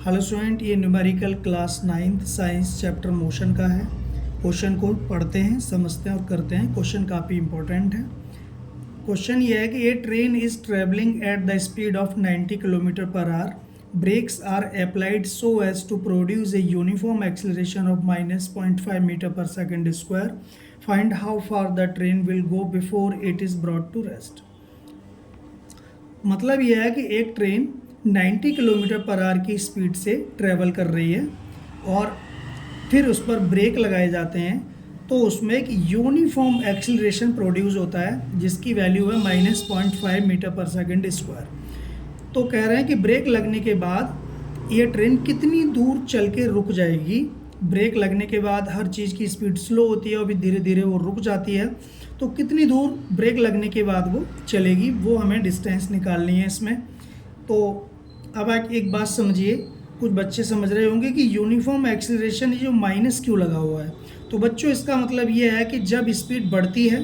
Hello student, ये numerical class 9th science chapter motion का है। क्वेश्चन को पढ़ते हैं, समझते हैं और करते हैं। क्वेश्चन काफ़ी इंपॉर्टेंट है। क्वेश्चन ये है कि a train is traveling at the speed of 90 kilometre per hour. Brakes are applied so as to produce a uniform acceleration of -0.5 metre per second square. Find how far the train will go before it is brought to rest. मतलब यह है कि एक train 90 kilometre per hour की speed से travel कर रही है और फिर उस पर ब्रेक लगाए जाते हैं, तो उसमें एक यूनिफॉर्म एक्सीलरेशन प्रोड्यूस होता है जिसकी वैल्यू है -0.5 मीटर पर सेकेंड स्क्वायर। तो कह रहे हैं कि ब्रेक लगने के बाद ये ट्रेन कितनी दूर चल के रुक जाएगी। ब्रेक लगने के बाद हर चीज़ की स्पीड स्लो होती है और फिर धीरे धीरे वो रुक जाती है, तो कितनी दूर ब्रेक लगने के बाद वो चलेगी, वो हमें डिस्टेंस निकालनी है इसमें। तो अब आप एक बात समझिए, कुछ बच्चे समझ रहे होंगे कि यूनिफॉर्म एक्सीलरेशन ये जो माइनस क्यों लगा हुआ है। तो बच्चों, इसका मतलब ये है कि जब स्पीड बढ़ती है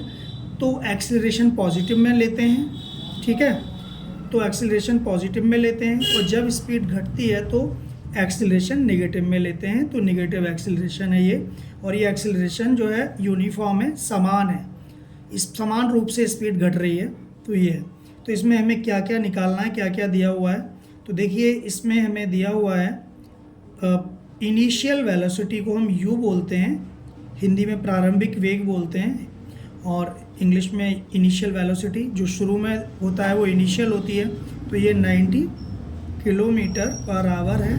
तो एक्सीलरेशन पॉजिटिव में लेते हैं, ठीक है। तो एक्सीलरेशन पॉजिटिव में लेते हैं और जब स्पीड घटती है तो एक्सीलरेशन नेगेटिव में लेते हैं। तो नेगेटिव एक्सीलरेशन है ये, और ये एक्सीलरेशन जो है यूनिफॉर्म है, समान है, इस समान रूप से स्पीड घट रही है। तो ये है। तो इसमें हमें क्या क्या निकालना है, क्या क्या दिया हुआ है। तो देखिए, इसमें हमें दिया हुआ है इनिशियल वेलोसिटी को हम यू बोलते हैं, हिंदी में प्रारंभिक वेग बोलते हैं, और इंग्लिश में इनिशियल वेलोसिटी जो शुरू में होता है वो इनिशियल होती है। तो ये 90 किलोमीटर पर आवर है,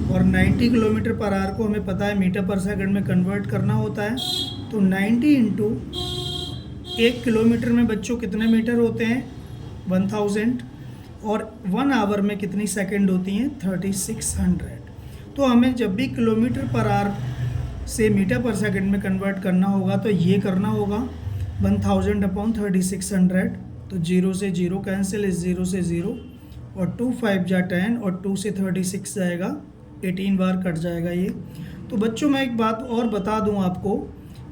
और 90 किलोमीटर पर आवर को हमें पता है मीटर पर सेकंड में कन्वर्ट करना होता है। तो 90 इंटू 1 किलोमीटर में बच्चों कितने मीटर होते हैं, 1000, और 1 आवर में कितनी सेकंड होती हैं, 3600। तो हमें जब भी किलोमीटर पर आवर से मीटर पर सेकंड में कन्वर्ट करना होगा तो ये करना होगा 1000 अपॉन 3600। तो 0 से 0 कैंसिल, इस 0 से 0, और 2 5 जा 10, और 2 से 36 जाएगा, 18 बार कट जाएगा ये। तो बच्चों, मैं एक बात और बता दूं आपको,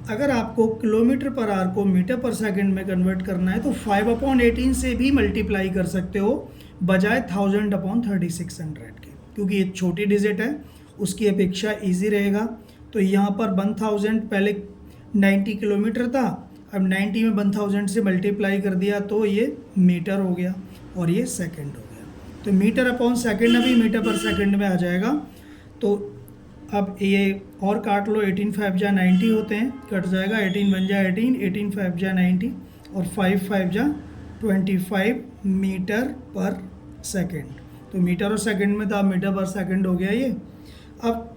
अगर आपको किलोमीटर पर आवर को मीटर पर सेकंड में कन्वर्ट करना है तो 5/18 से भी मल्टीप्लाई कर सकते हो, बजाय 1000 अपॉन 3600 के, क्योंकि ये छोटी डिजिट है, उसकी अपेक्षा इजी रहेगा। तो यहाँ पर 1000 पहले 90 किलोमीटर था, अब 90 में 1000 से मल्टीप्लाई कर दिया तो ये मीटर हो गया और ये सेकंड हो गया। तो मीटर अपॉन सेकंड अभी मीटर पर सेकंड में आ जाएगा। तो अब ये और काट लो, 18 5 जा 90 होते हैं, कट जाएगा, 18 1 जा 18, 18 5 जा 90, और 5 5 जा 25 मीटर पर सेकंड। तो मीटर और सेकंड में था, मीटर पर सेकंड हो गया ये। अब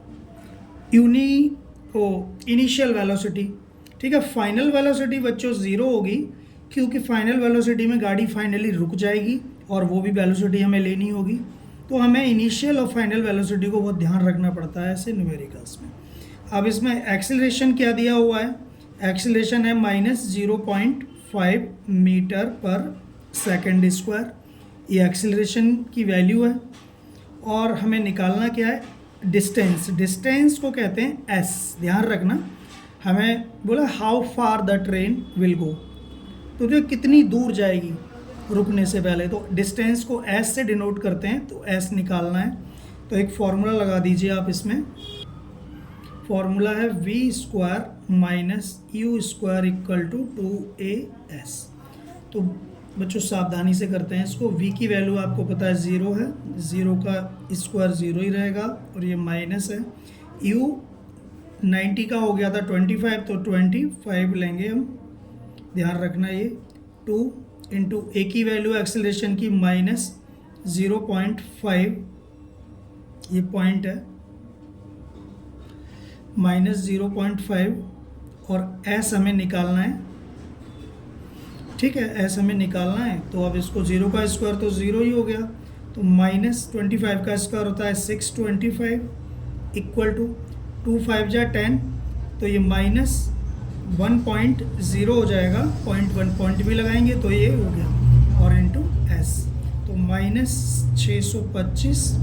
इनिशियल वेलोसिटी, ठीक है। फाइनल वेलोसिटी बच्चों 0 होगी, क्योंकि फाइनल वेलोसिटी में गाड़ी फाइनली रुक जाएगी और वो भी वेलोसिटी हमें लेनी होगी। तो हमें इनिशियल और फाइनल वेलोसिटी को बहुत ध्यान रखना पड़ता है ऐसे न्यूमेरिकल्स में। अब इसमें एक्सीलरेशन क्या दिया हुआ है, एक्सीलरेशन है -0.5 मीटर पर सेकेंड स्क्वायर, ये एक्सीलरेशन की वैल्यू है। और हमें निकालना क्या है, डिस्टेंस। डिस्टेंस को कहते हैं एस, ध्यान रखना। हमें बोला how far the train will गो, तो जो कितनी दूर जाएगी रुकने से पहले, तो डिस्टेंस को एस से डिनोट करते हैं, तो एस निकालना है। तो एक फार्मूला लगा दीजिए आप इसमें। फार्मूला है v² - u² = 2as। तो बच्चों सावधानी से करते हैं इसको। v की वैल्यू आपको पता है 0 है, 0 का स्क्वायर 0 ही रहेगा, और ये माइनस है। u 90 का हो गया था 25, तो 25 लेंगे हम, ध्यान रखना। ये 2 इंटू ए की वैल्यू एक्सेलरेशन की -0.5, ये पॉइंट है, -0.5, और एस हमें निकालना है, ठीक है। एस हमें निकालना है। तो अब इसको 0 का स्क्वायर तो 0 ही हो गया, तो -25 का स्क्वायर होता है 625 इक्वल टू 2 5 जा 10, तो ये -1.0 हो जाएगा, 0.1 पॉइंट भी लगाएंगे तो ये हो गया, और इंटू एस, तो -625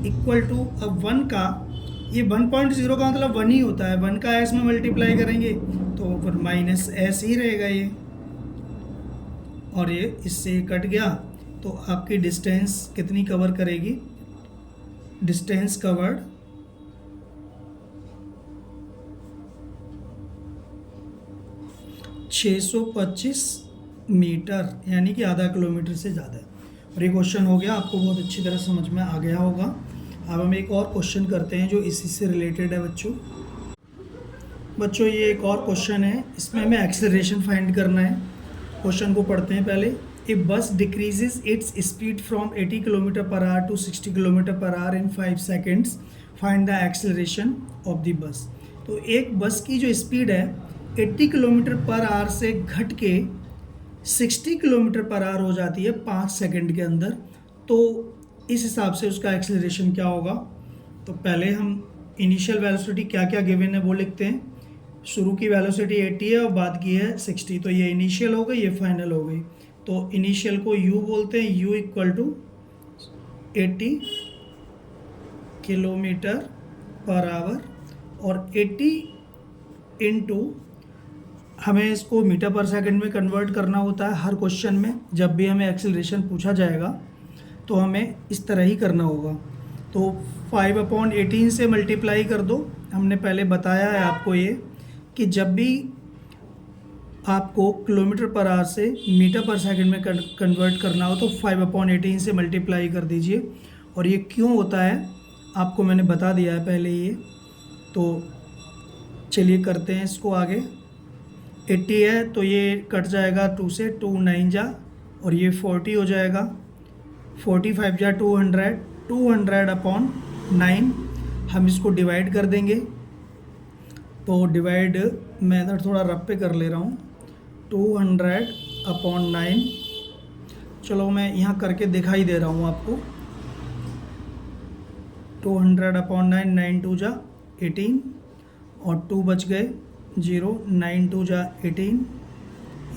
इक्वल टू, अब 1 का, ये 1.0 का मतलब 1 ही होता है, 1 का एस में मल्टीप्लाई करेंगे तो फिर -s ही रहेगा ये, और ये इससे कट गया। तो आपकी डिस्टेंस कितनी कवर करेगी, डिस्टेंस कवर्ड 625 मीटर, यानी कि आधा किलोमीटर से ज़्यादा है। और ये क्वेश्चन हो गया, आपको बहुत अच्छी तरह समझ में आ गया होगा। अब हम एक और क्वेश्चन करते हैं जो इसी से रिलेटेड है बच्चों ये एक और क्वेश्चन है, इसमें हमें एक्सेलरेशन फाइंड करना है। क्वेश्चन को पढ़ते हैं पहले। A bus decreases its speed from 80 kilometre per hour to 60 kilometre per hour in 5 seconds, find the acceleration of the bus. तो एक बस की जो स्पीड है 80 किलोमीटर पर आवर से घट के 60 किलोमीटर पर आवर हो जाती है 5 सेकंड के अंदर, तो इस हिसाब से उसका एक्सेलरेशन क्या होगा। तो पहले हम इनिशियल वेलोसिटी क्या क्या गिवन है वो लिखते हैं। शुरू की वेलोसिटी 80 है और बाद की है 60, तो ये इनिशियल हो गई, ये फाइनल हो गई। तो इनिशियल को u बोलते हैं, u equal to 80 kilometre per hour, और 80 इंटू हमें इसको मीटर पर सेकंड में कन्वर्ट करना होता है। हर क्वेश्चन में जब भी हमें एक्सेलरेशन पूछा जाएगा तो हमें इस तरह ही करना होगा। तो 5/18 से मल्टीप्लाई कर दो। हमने पहले बताया है आपको ये कि जब भी आपको किलोमीटर पर आवर से मीटर पर सेकंड में कन्वर्ट करना हो तो 5/18 से मल्टीप्लाई कर दीजिए। और ये क्यों होता है आपको मैंने बता दिया है पहले ये। तो चलिए करते हैं इसको आगे। 80 है तो ये कट जाएगा 2 से, 2 9 जा, और ये 40 हो जाएगा, 45 जा 200, 200/9 हम इसको डिवाइड कर देंगे। तो डिवाइड मेथड थोड़ा रफ पे कर ले रहा हूँ। 200/9, चलो मैं यहाँ करके दिखाई दे रहा हूँ आपको। 200/9, 9 2 जा 18, और 2 बच गए 0, 9 2 जा 18,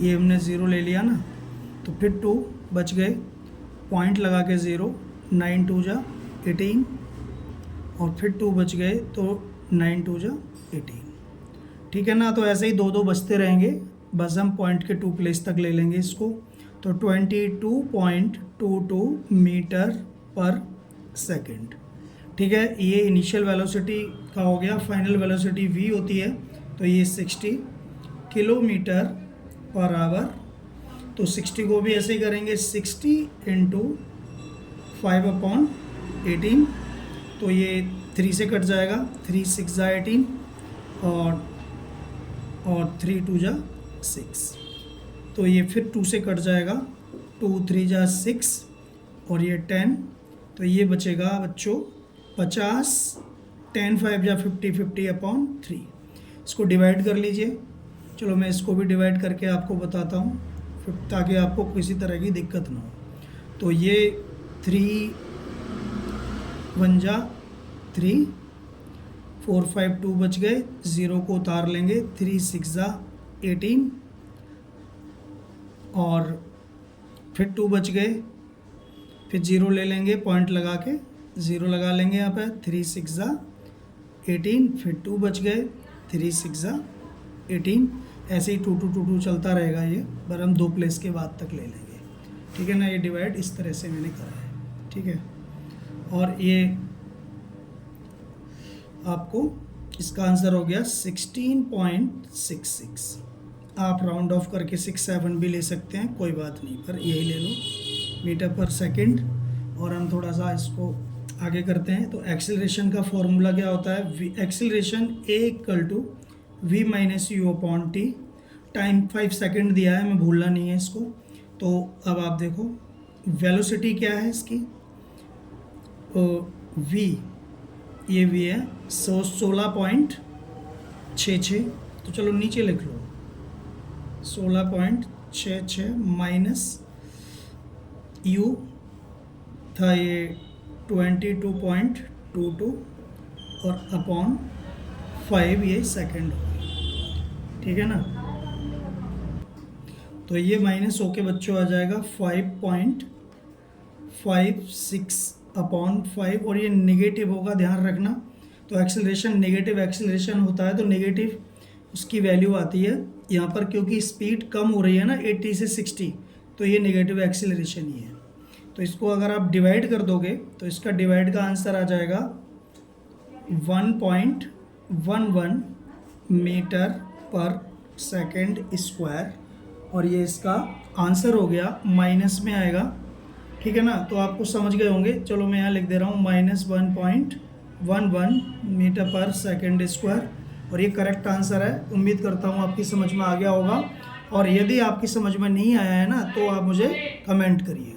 ये हमने 0 ले लिया ना, तो फिर 2 बच गए, पॉइंट लगा के 0, 9 2 जा 18, और फिर 2 बच गए तो 9 2 जा 18। ठीक है ना। तो ऐसे ही 2 बचते रहेंगे, बस हम पॉइंट के 2 प्लेस तक ले लेंगे इसको। तो 22.22 मीटर पर सेकंड। ठीक है, ये इनिशियल वेलोसिटी का हो गया। फाइनल वेलोसिटी v होती है, तो ये 60 किलोमीटर पर आवर। तो 60 को भी ऐसे ही करेंगे, 60 इंटू 5/18, तो ये 3 से कट जाएगा, 3 6 जा 18, और 3 2 जा 6, तो ये फिर 2 से कट जाएगा, 2 3 जा 6, और ये 10, तो ये बचेगा बच्चों 50, 10 5 जा 50, 50/3। इसको डिवाइड कर लीजिए। चलो मैं इसको भी डिवाइड करके आपको बताता हूँ ताकि आपको किसी तरह की दिक्कत ना हो। तो ये 3 1 जा 3, 4 5 2 बच गए, 0 को उतार लेंगे, 3 6 जा 18, और फिर 2 बच गए, फिर 0 ले लेंगे, पॉइंट लगा के 0 लगा लेंगे यहाँ पे, 3 6 जा 18, फिर 2 बच गए, 3 6 जा 18, ऐसे ही 2 2 2 2 चलता रहेगा ये, पर हम 2 प्लेस के बाद तक ले लेंगे। ठीक है ना, ये डिवाइड इस तरह से मैंने करा है। ठीक है, और ये आपको इसका आंसर हो गया 16.66। आप राउंड ऑफ करके 6 7 भी ले सकते हैं, कोई बात नहीं, पर यही ले लो मीटर पर सेकंड। और हम थोड़ा सा इसको आगे करते हैं। तो एक्सेलरेशन का फॉर्मूला क्या होता है, acceleration A = v - u/t। Time 5 second दिया है, हमें भूलना नहीं है इसको। तो अब आप देखो वेलोसिटी क्या है इसकी, v, ये v है 16.66। तो चलो नीचे लिख लो 16.66 माइनस u था ये 22.22, और अपॉन 5 ये सेकंड हो गई। ठीक है ना। तो ये माइनस होके बच्चों आ जाएगा 5.56/5, और ये नेगेटिव होगा, ध्यान रखना। तो एक्सेलरेशन नेगेटिव एक्सेलरेशन होता है तो नेगेटिव उसकी वैल्यू आती है यहाँ पर, क्योंकि स्पीड कम हो रही है ना 80 से 60, तो ये नेगेटिव एक्सेलरेशन ही है। तो इसको अगर आप डिवाइड कर दोगे तो इसका डिवाइड का आंसर आ जाएगा 1.11 मीटर पर सेकंड स्क्वायर, और ये इसका आंसर हो गया, माइनस में आएगा। ठीक है ना, तो आपको समझ गए होंगे। चलो मैं यहाँ लिख दे रहा हूँ -1.11 मीटर पर सेकंड स्क्वायर, और ये करेक्ट आंसर है। उम्मीद करता हूँ आपकी समझ में आ गया होगा, और यदि आपकी समझ में नहीं आया है ना तो आप मुझे कमेंट करिए।